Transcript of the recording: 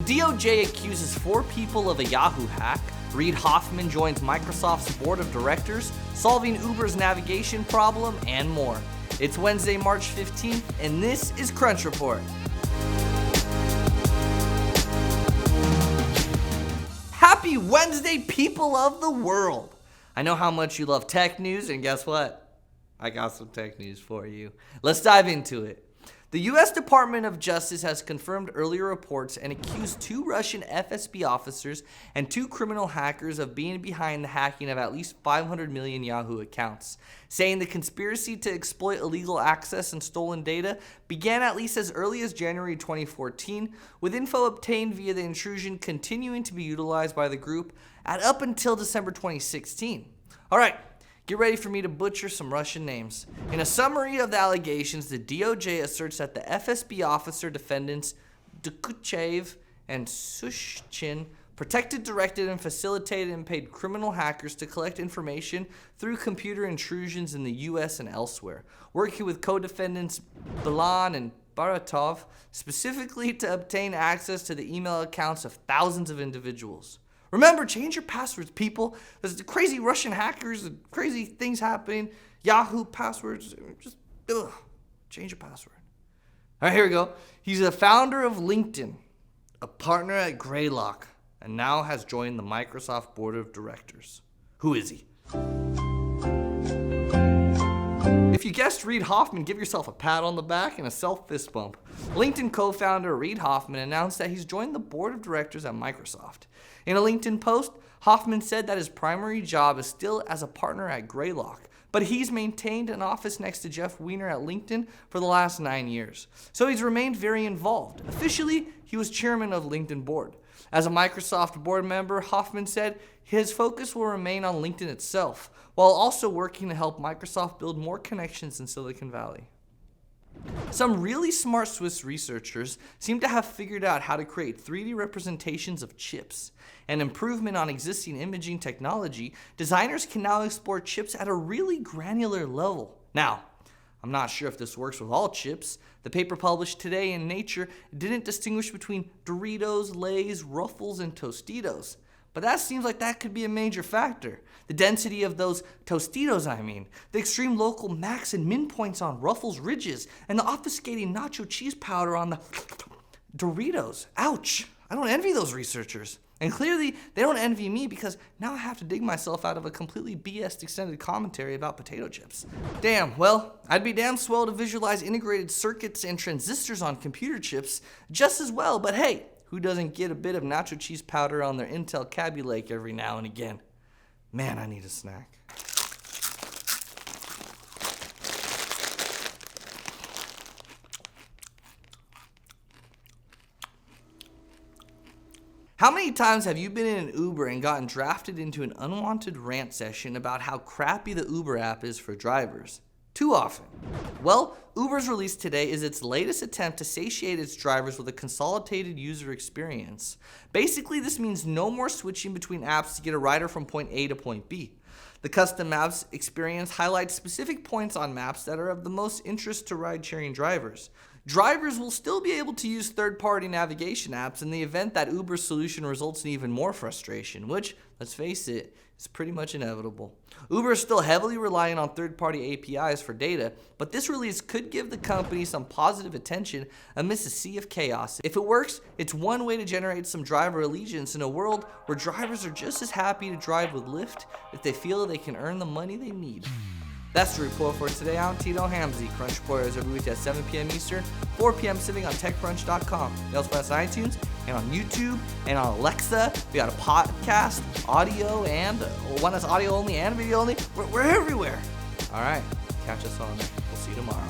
DOJ accuses 4 people of a Yahoo hack. Reid Hoffman joins Microsoft's board of directors, solving Uber's navigation problem, and more. It's Wednesday, March 15th, and this is Crunch Report. Happy Wednesday, people of the world! I know how much you love tech news, and guess what? I got some tech news for you. Let's dive into it. The U.S. Department of Justice has confirmed earlier reports and accused 2 Russian FSB officers and 2 criminal hackers of being behind the hacking of at least 500 million Yahoo accounts, saying the conspiracy to exploit illegal access and stolen data began at least as early as January 2014, with info obtained via the intrusion continuing to be utilized by the group up until December 2016. All right. Get ready for me to butcher some Russian names. In a summary of the allegations, the DOJ asserts that the FSB officer defendants Dokuchev and Sushchin protected, directed, and facilitated and paid criminal hackers to collect information through computer intrusions in the U.S. and elsewhere, working with co-defendants Bilan and Baratov specifically to obtain access to the email accounts of thousands of individuals. Remember, change your passwords, people. There's the crazy Russian hackers and crazy things happening. Yahoo passwords, just change your password. All right, here we go. He's a founder of LinkedIn, a partner at Greylock, and now has joined the Microsoft board of directors. Who is he? If you guessed Reid Hoffman, give yourself a pat on the back and a self-fist bump. LinkedIn co-founder Reid Hoffman announced that he's joined the board of directors at Microsoft. In a LinkedIn post, Hoffman said that his primary job is still as a partner at Greylock, but he's maintained an office next to Jeff Weiner at LinkedIn for the last 9 years. So he's remained very involved. Officially, he was chairman of LinkedIn board. As a Microsoft board member, Hoffman said his focus will remain on LinkedIn itself, while also working to help Microsoft build more connections in Silicon Valley. Some really smart Swiss researchers seem to have figured out how to create 3D representations of chips. An improvement on existing imaging technology, designers can now explore chips at a really granular level. Now, I'm not sure if this works with all chips. The paper published today in Nature didn't distinguish between Doritos, Lay's, Ruffles, and Tostitos. But that seems like that could be a major factor. The density of those Tostitos, the extreme local max and min points on Ruffles ridges, and the obfuscating nacho cheese powder on the Doritos. Ouch! I don't envy those researchers. And clearly, they don't envy me because now I have to dig myself out of a completely BS extended commentary about potato chips. Damn, well, I'd be damn swell to visualize integrated circuits and transistors on computer chips just as well, but hey, who doesn't get a bit of nacho cheese powder on their Intel Kaby Lake every now and again? Man, I need a snack. How many times have you been in an Uber and gotten drafted into an unwanted rant session about how crappy the Uber app is for drivers? Too often. Well, Uber's release today is its latest attempt to satiate its drivers with a consolidated user experience. Basically, this means no more switching between apps to get a rider from point A to point B. The custom maps experience highlights specific points on maps that are of the most interest to ride-sharing drivers. Drivers will still be able to use third-party navigation apps in the event that Uber's solution results in even more frustration, which, let's face it, is pretty much inevitable. Uber is still heavily relying on third-party APIs for data, but this release could give the company some positive attention amidst a sea of chaos. If it works, it's one way to generate some driver allegiance in a world where drivers are just as happy to drive with Lyft if they feel they can earn the money they need. That's the report for today. I'm Tito Hamzy. Crunch Report is every week at 7 p.m. Eastern, 4 p.m. Pacific on TechCrunch.com. You also find us on iTunes and on YouTube and on Alexa. We got a podcast, audio, and one that's audio only and video only. We're everywhere. All right. Catch us on there. We'll see you tomorrow.